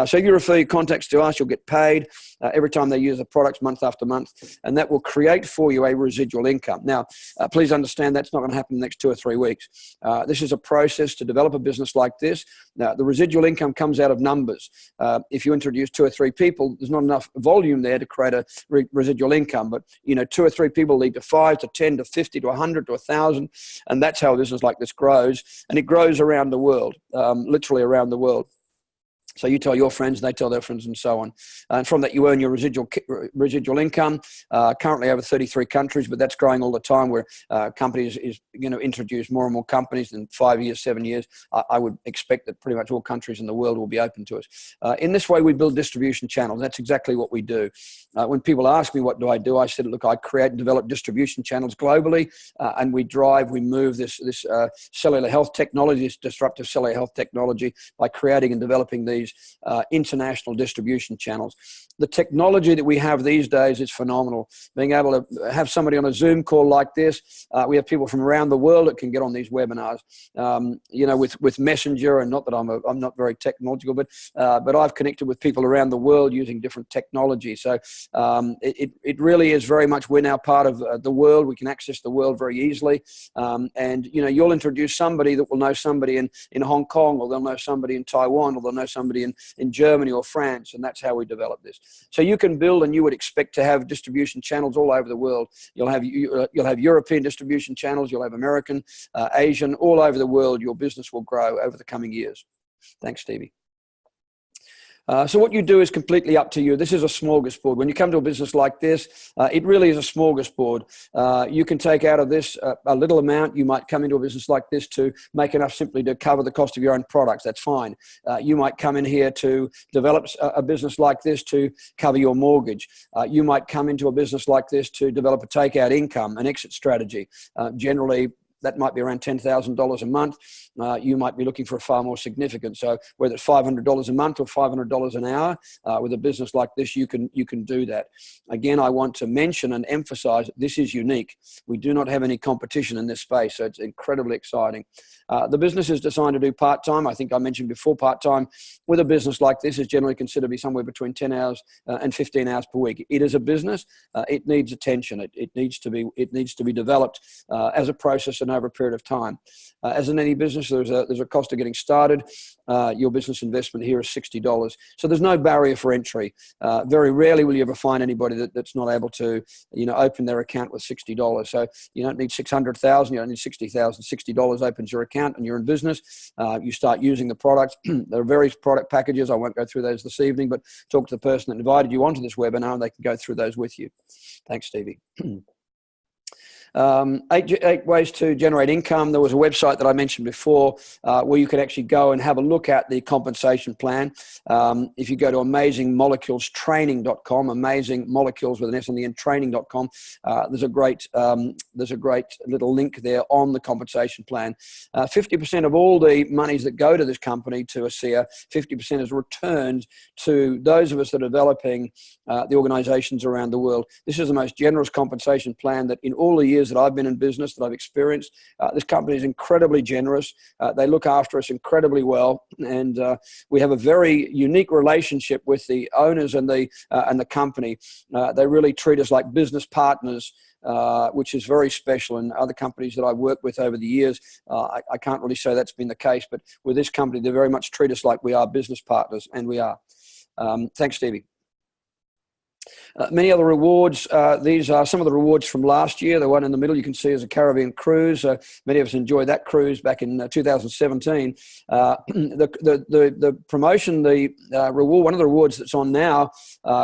So if you refer your contacts to us, you'll get paid every time they use the products month after month, and that will create for you a residual income. Now, please understand that's not going to happen in the next 2 or 3 weeks. This is a process to develop a business like this. Now, the residual income comes out of numbers. If you introduce 2 or 3 people, there's not enough volume there to create a residual income. But 2 or 3 people lead to 5 to 10 to 50 to 100 to 1,000, and that's how a business like this grows. And it grows around the world, literally around the world. So you tell your friends, they tell their friends, and so on. And from that, you earn your residual income. Currently over 33 countries, but that's growing all the time. Where companies is going to introduce more and more companies in 5 years, 7 years. I would expect that pretty much all countries in the world will be open to us. In this way, we build distribution channels. That's exactly what we do. When people ask me what do, I said, look, I create and develop distribution channels globally, and we move this cellular health technology, this disruptive cellular health technology, by creating and developing these international distribution channels. The technology that we have these days is phenomenal. Being able to have somebody on a Zoom call like this, we have people from around the world that can get on these webinars. With Messenger, and not that I'm not very technological, but I've connected with people around the world using different technology. So it really is very much, we're now part of the world. We can access the world very easily, and you'll introduce somebody that will know somebody in Hong Kong, or they'll know somebody in Taiwan, or they'll know somebody in Germany or France, and that's how we develop this. So you can build, and you would expect to have distribution channels all over the world. You'll have European distribution channels, you'll have American, Asian, all over the world. Your business will grow over the coming years. Thanks, Stevie. So what you do is completely up to you. This is a smorgasbord. When you come to a business like this, it really is a smorgasbord. You can take out of this a little amount. You might come into a business like this to make enough simply to cover the cost of your own products. That's fine. You might come in here to develop a business like this to cover your mortgage. You might come into a business like this to develop a takeout income, an exit strategy. Generally, that might be around $10,000 a month. You might be looking for a far more significant. So whether it's $500 a month or $500 an hour, with a business like this, you can do that. Again, I want to mention and emphasize this is unique. We do not have any competition in this space, so it's incredibly exciting. The business is designed to do part-time. I think I mentioned before, part-time with a business like this is generally considered to be somewhere between 10 hours and 15 hours per week. It is a business. It needs attention. It needs to be developed as a process and over a period of time. As in any business, there's a cost of getting started. Your business investment here is $60. So there's no barrier for entry. Very rarely will you ever find anybody that's not able to, open their account with $60. So you don't need 600,000. You don't need 60,000. $60 opens your account and you're in business. You start using the products. There are various product packages. I won't go through those this evening, but talk to the person that invited you onto this webinar and they can go through those with you. Thanks, Stevie. 8 ways to generate income. There was a website that I mentioned before where you could actually go and have a look at the compensation plan. If you go to amazingmoleculestraining.com, amazing molecules with an S on the end, training.com, there's a great little link there on the compensation plan. 50% of all the monies that go to this company, to ASEA, 50% is returned to those of us that are developing the organizations around the world. This is the most generous compensation plan that in all the years that I've been in business, that I've experienced. This company is incredibly generous. They look after us incredibly well, and we have a very unique relationship with the owners and the company. They really treat us like business partners, which is very special. And other companies that I've worked with over the years, I can't really say that's been the case, but with this company, they very much treat us like we are business partners, and we are. Thanks, Stevie. Many other rewards. These are some of the rewards from last year. The one in the middle you can see is a Caribbean cruise. Many of us enjoyed that cruise back in 2017. The promotion, the reward, one of the rewards that's on now,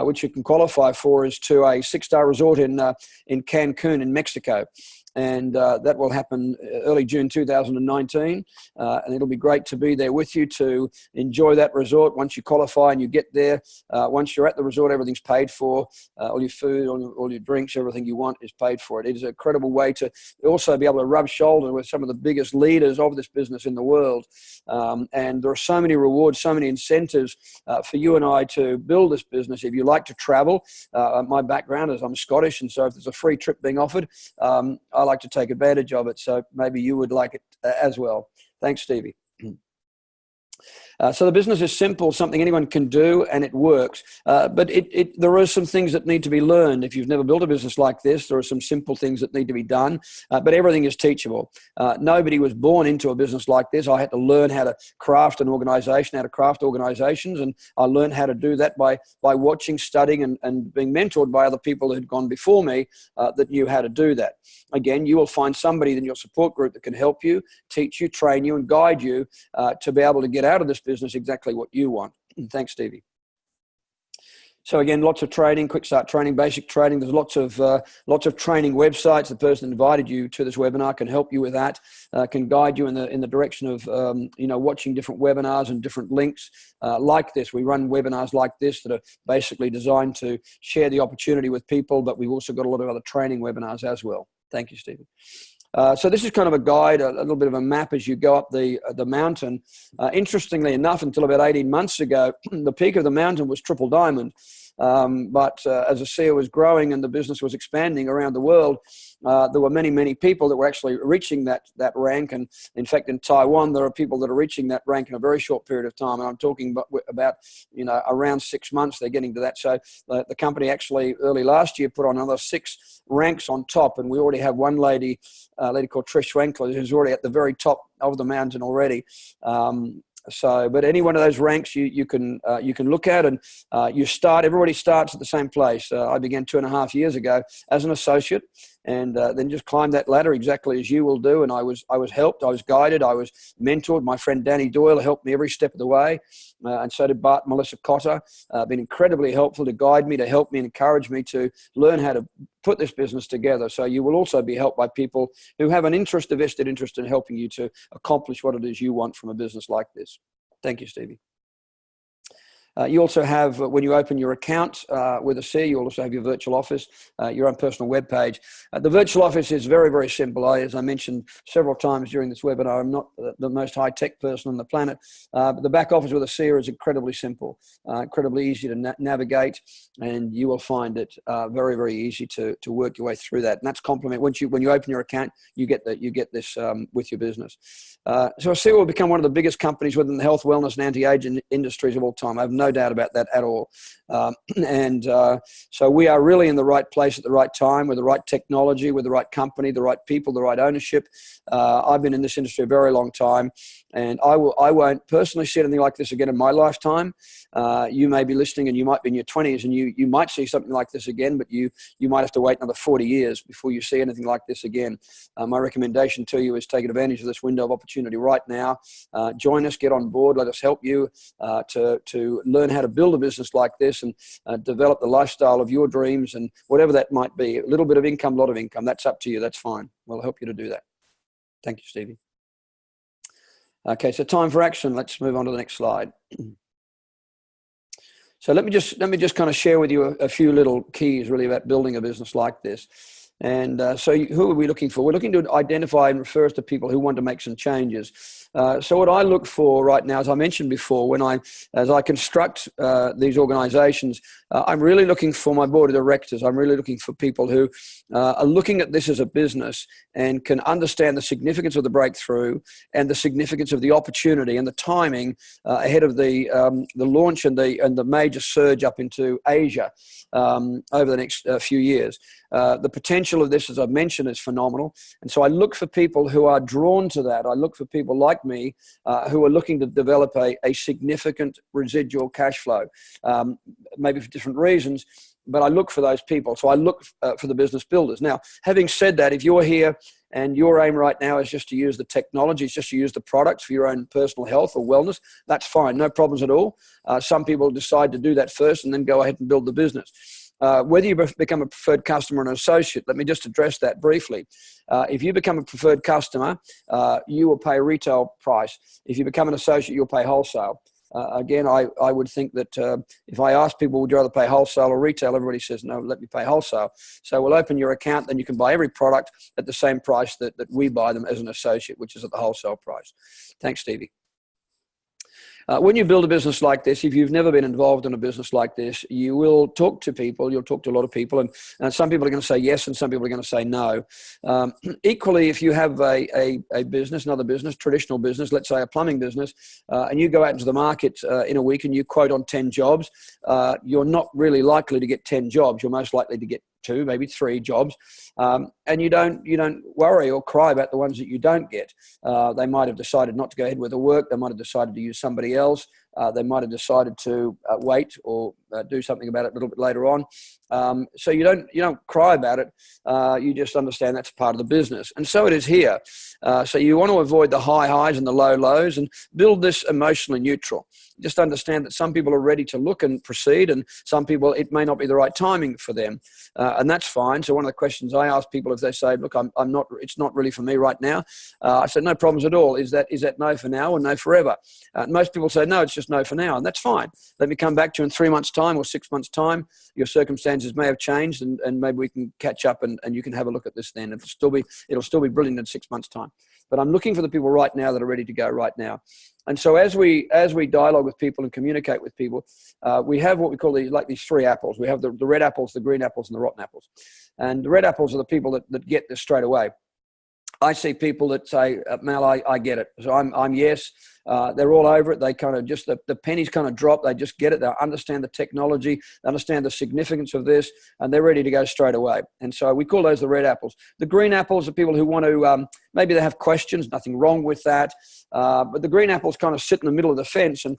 which you can qualify for, is to a 6-star resort in Cancun in Mexico. and that will happen early June 2019, and it'll be great to be there with you to enjoy that resort. Once you qualify and you get there, once you're at the resort, everything's paid for. All your food, all your drinks, everything you want is paid for. It is a credible way to also be able to rub shoulders with some of the biggest leaders of this business in the world. And there are so many rewards, so many incentives for you and I to build this business. If you like to travel, my background is I'm Scottish, and so if there's a free trip being offered, I like to take advantage of it. So maybe you would like it as well. Thanks, Stevie. So the business is simple, something anyone can do, and it works. But there are some things that need to be learned. If you've never built a business like this, there are some simple things that need to be done, but everything is teachable. Nobody was born into a business like this. I had to learn how to craft an organization, how to craft organizations, and I learned how to do that by watching, studying, and being mentored by other people that had gone before me that knew how to do that. Again, you will find somebody in your support group that can help you, teach you, train you, and guide you to be able to get out of this business exactly what you want. Thanks, Stevie. So again, lots of training, quick start training, basic training. There's lots of training websites. The person that invited you to this webinar can help you with that, can guide you in the direction of watching different webinars and different links like this. We run webinars like this that are basically designed to share the opportunity with people, but we've also got a lot of other training webinars as well. Thank you, Stevie. So this is kind of a guide, a little bit of a map as you go up the mountain. Interestingly enough, until about 18 months ago, the peak of the mountain was Triple Diamond. But as ASEA was growing and the business was expanding around the world, there were many, many people that were actually reaching that rank. And in fact, in Taiwan, there are people that are reaching that rank in a very short period of time. And I'm talking about around 6 months, they're getting to that. So the company actually early last year put on another 6 ranks on top. And we already have one lady, a lady called Trish Schwenkler, who's already at the very top of the mountain already. But any one of those ranks you can look at, and everybody starts at the same place. I began 2.5 years ago as an associate, and then just climbed that ladder exactly as you will do. And I was helped, I was guided, I was mentored. My friend Danny Doyle helped me every step of the way, and so did Bart and Melissa Cotter. Been incredibly helpful to guide me, to help me and encourage me to learn how to put this business together. So you will also be helped by people who have a vested interest in helping you to accomplish what it is you want from a business like this. Thank you, Stevie. You also have, when you open your account with ASEA, you also have your virtual office, your own personal web page. The virtual office is very, very simple. As I mentioned several times during this webinar, I'm not the most high-tech person on the planet, but the back office with ASEA is incredibly simple, incredibly easy to navigate, and you will find it very, very easy to work your way through that. And that's complement. When you open your account, you get this with your business. So ASEA will become one of the biggest companies within the health, wellness, and anti-aging industries of all time. I have no doubt about that at all. So we are really in the right place at the right time, with the right technology, with the right company, the right people, the right ownership. I've been in this industry a very long time, and I won't personally see anything like this again in my lifetime. You may be listening and you might be in your 20s and you might see something like this again, but you might have to wait another 40 years before you see anything like this again. My recommendation to you is take advantage of this window of opportunity right now. Join us, get on board, let us help you to learn how to build a business like this and develop the lifestyle of your dreams, and whatever that might be. A little bit of income, a lot of income, that's up to you, that's fine. We'll help you to do that. Thank you, Stevie. Okay, so time for action. Let's move on to the next slide. So let me just kind of share with you a few little keys really about building a business like this. And so who are we looking for? We're looking to identify and refer us to people who want to make some changes. So what I look for right now, as I mentioned before, as I construct these organizations, I'm really looking for my board of directors. I'm really looking for people who are looking at this as a business and can understand the significance of the breakthrough and the significance of the opportunity and the timing ahead of the launch and the major surge up into Asia over the next few years. The potential of this, as I've mentioned, is phenomenal. And so I look for people who are drawn to that. I look for people like me who are looking to develop a significant residual cash flow, maybe for different reasons, but I look for those people. So I look for the business builders. Now, having said that, if you're here and your aim right now is just to use the technology, it's just to use the products for your own personal health or wellness, that's fine, no problems at all. Some people decide to do that first and then go ahead and build the business. Whether you become a preferred customer or an associate, let me just address that briefly. If you become a preferred customer, you will pay a retail price. If you become an associate, you'll pay wholesale. Again, I would think that if I ask people, would you rather pay wholesale or retail? Everybody says, no, let me pay wholesale. So we'll open your account, then you can buy every product at the same price that we buy them as an associate, which is at the wholesale price. Thanks, Stevie. When you build a business like this, if you've never been involved in a business like this, you will talk to people, you'll talk to a lot of people, and some people are going to say yes and some people are going to say no. Equally, if you have a business, another business, traditional business, let's say a plumbing business, and you go out into the market in a week and you quote on 10 jobs, you're not really likely to get 10 jobs. You're most likely to get 2, maybe 3 jobs, and you don't worry or cry about the ones that you don't get. They might have decided not to go ahead with the work. They might have decided to use somebody else. They might have decided to wait or do something about it a little bit later on. So you don't cry about it. You just understand that's part of the business, and so it is here. So you want to avoid the high highs and the low lows, and build this emotionally neutral. Just understand that some people are ready to look and proceed, and some people it may not be the right timing for them, and that's fine. So one of the questions I ask people, if they say, "Look, I'm not. It's not really for me right now," I said, "No problems at all. Is that no for now or no forever?" Most people say, "No, it's just no for now," and that's fine. Let me come back to you in 3 months' time or 6 months' time. Your circumstances may have changed, and maybe we can catch up, and you can have a look at this then. It'll still be brilliant in 6 months' time. But I'm looking for the people right now that are ready to go right now. And so as we dialogue with people and communicate with people, we have what we call these 3 apples. We have the red apples, the green apples, and the rotten apples. And the red apples are the people that get this straight away. I see people that say, Mal, I get it. So I'm yes. They're all over it. They kind of just, the pennies kind of drop. They just get it. They understand the technology. They understand the significance of this, and they're ready to go straight away. And so we call those the red apples. The green apples are people who want to, maybe they have questions, nothing wrong with that. But the green apples kind of sit in the middle of the fence, and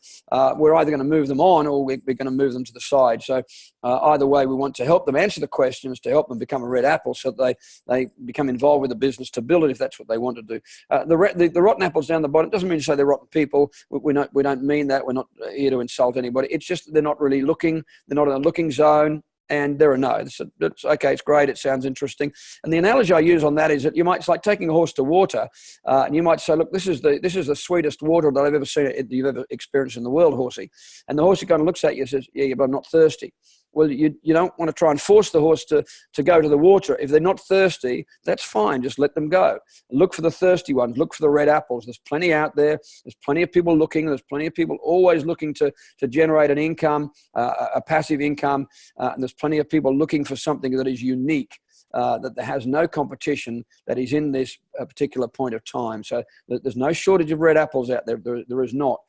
we're either going to move them on or we're going to move them to the side. So either way, we want to help them answer the questions, to help them become a red apple so that they become involved with the business to build it if that's what they want to do. The rotten apples down the bottom doesn't mean to say they're rotten people. We don't mean that. We're not here to insult anybody. It's just they're not really looking. They're not in a looking zone. And they're a no. It's okay, it's great, it sounds interesting. And the analogy I use on that is that it's like taking a horse to water, and you might say, look, this is the sweetest water that I've ever seen, you've ever experienced in the world, horsey. And the horsey kind of looks at you and says, yeah, but I'm not thirsty. Well, you don't want to try and force the horse to go to the water. If they're not thirsty, that's fine. Just let them go. Look for the thirsty ones. Look for the red apples. There's plenty out there. There's plenty of people looking. There's plenty of people always looking to generate an income, a passive income. And there's plenty of people looking for something that is unique, that there has no competition, that is in this particular point of time. So there's no shortage of red apples out there. There is not.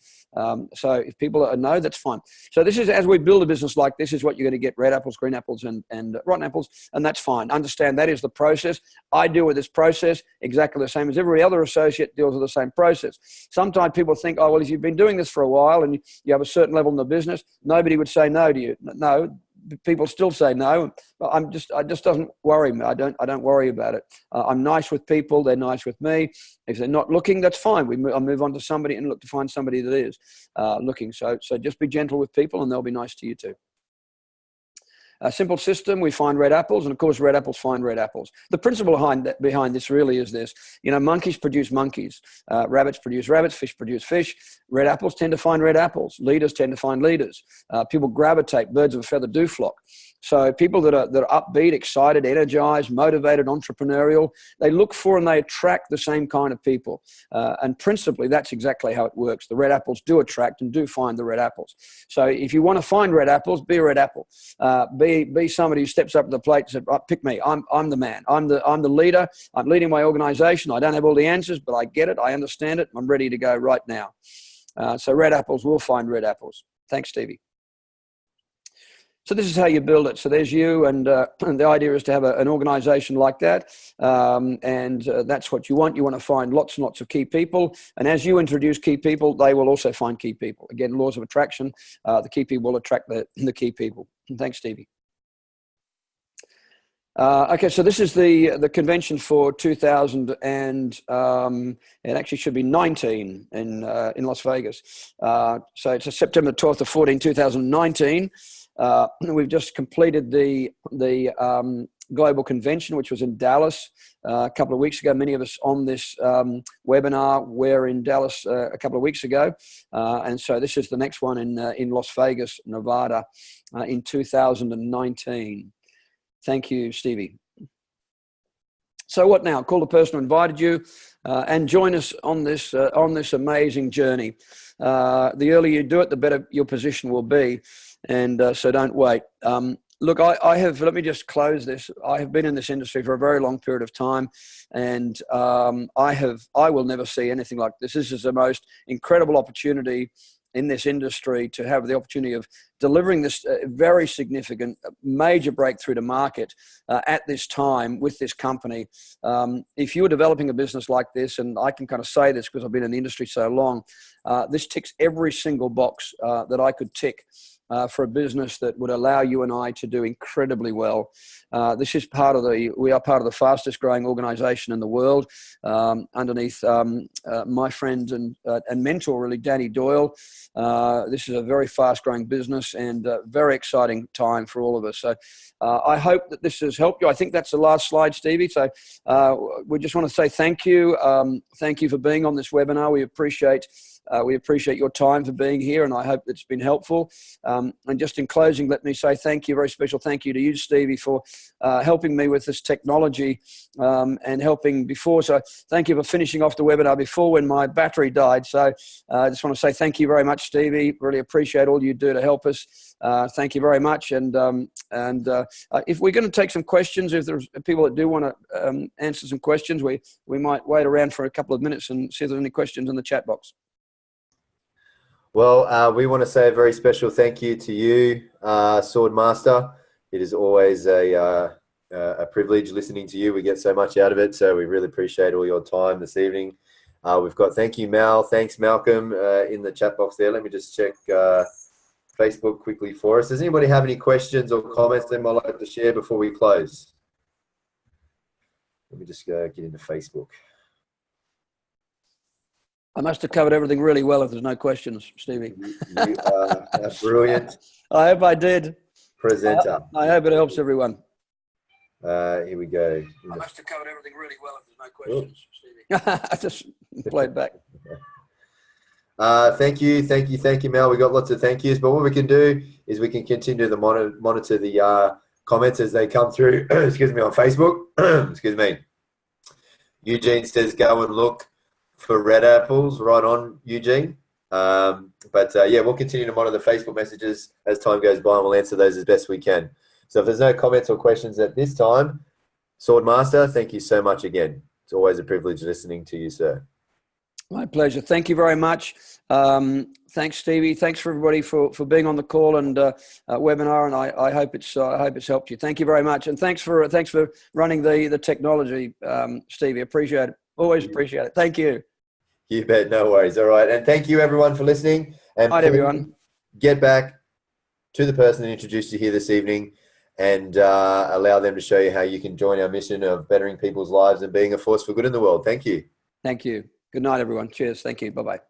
So if people are no, that's fine. So this is, as we build a business like this, is what you're going to get: red apples, green apples, and rotten apples, and that's fine. Understand that is the process. I deal with this process exactly the same as every other associate deals with the same process. Sometimes people think, oh, well, if you've been doing this for a while and you have a certain level in the business, nobody would say no to you. No. People still say no. It just doesn't worry me. I don't worry about it. I'm nice with people. They're nice with me. If they're not looking, that's fine. I'll move on to somebody and look to find somebody that is looking. So just be gentle with people, and they'll be nice to you too. A simple system, we find red apples, and of course red apples find red apples. The principle behind this really is this: monkeys produce monkeys, rabbits produce rabbits, fish produce fish. Red apples tend to find red apples. Leaders tend to find leaders. People gravitate. Birds of a feather do flock. So people that are upbeat, excited, energized, motivated, entrepreneurial, they look for and they attract the same kind of people. And principally, that's exactly how it works. The red apples do attract and do find the red apples. So if you want to find red apples, be a red apple. Be somebody who steps up to the plate and says, oh, pick me. I'm the man. I'm the leader. I'm leading my organization. I don't have all the answers, but I get it. I understand it. I'm ready to go right now. So red apples will find red apples. Thanks, Stevie. So this is how you build it. So there's you, and the idea is to have an organization like that, and that's what you want. You want to find lots and lots of key people, and as you introduce key people, they will also find key people. Again, laws of attraction, the key people will attract the key people. Thanks, Stevie. Okay, so this is the convention for 2000 and it actually should be 19 in Las Vegas. So it's September 12th to 14, 2019. We've just completed the global convention, which was in Dallas a couple of weeks ago. Many of us on this webinar were in Dallas a couple of weeks ago. And so this is the next one in Las Vegas, Nevada in 2019. Thank you, Stevie. So what now? Call the person who invited you and join us on this amazing journey. The earlier you do it, the better your position will be. And so don't wait. Look, let me just close this. I have been in this industry for a very long period of time, and I will never see anything like this. This is the most incredible opportunity in this industry to have the opportunity of delivering this very significant major breakthrough to market at this time with this company. If you were developing a business like this, and I can kind of say this because I've been in the industry so long, this ticks every single box that I could tick for a business that would allow you and I to do incredibly well. This is we are part of the fastest growing organization in the world, underneath my friend and mentor, really, Danny Doyle. This is a very fast growing business and a very exciting time for all of us. So I hope that this has helped you. I think that's the last slide, Stevie. So we just want to say thank you. Thank you for being on this webinar. We appreciate your time for being here, and I hope it's been helpful. And just in closing, let me say thank you, very special thank you to you, Stevie, for helping me with this technology and helping before. So thank you for finishing off the webinar before when my battery died. So I just want to say thank you very much, Stevie. Really appreciate all you do to help us. Thank you very much. And if we're going to take some questions, if there's people that do want to answer some questions, we might wait around for a couple of minutes and see if there's any questions in the chat box. Well, we want to say a very special thank you to you, Swordmaster. It is always a privilege listening to you. We get so much out of it, so we really appreciate all your time this evening. We've got thank you, Mal. Thanks, Malcolm, in the chat box there. Let me just check Facebook quickly for us. Does anybody have any questions or comments they might like to share before we close? Let me just get into Facebook. I must have covered everything really well if there's no questions, Stevie. You are a brilliant I hope I did. Presenter. I hope it helps everyone. Here we go. I must have covered everything really well if there's no questions, Stevie. I just played back. Thank you, Mel. We got lots of thank yous, but what we can do is we can continue to monitor the comments as they come through. Excuse me, on Facebook. Excuse me. Eugene says, "Go and look for red apples." Right on, Eugene. Yeah, we'll continue to monitor the Facebook messages as time goes by, and we'll answer those as best we can. So if there's no comments or questions at this time, Swordmaster, thank you so much again. It's always a privilege listening to you, sir. My pleasure. Thank you very much. Thanks, Stevie. Thanks for everybody for being on the call and webinar, and I hope it's helped you. Thank you very much, and thanks for running the technology, Stevie. Appreciate it. Always appreciate it. Thank you. You bet. No worries. All right, and thank you everyone for listening. And Hi, everyone. Get back to the person that introduced you here this evening, and allow them to show you how you can join our mission of bettering people's lives and being a force for good in the world. Thank you. Thank you. Good night, everyone. Cheers. Thank you. Bye-bye.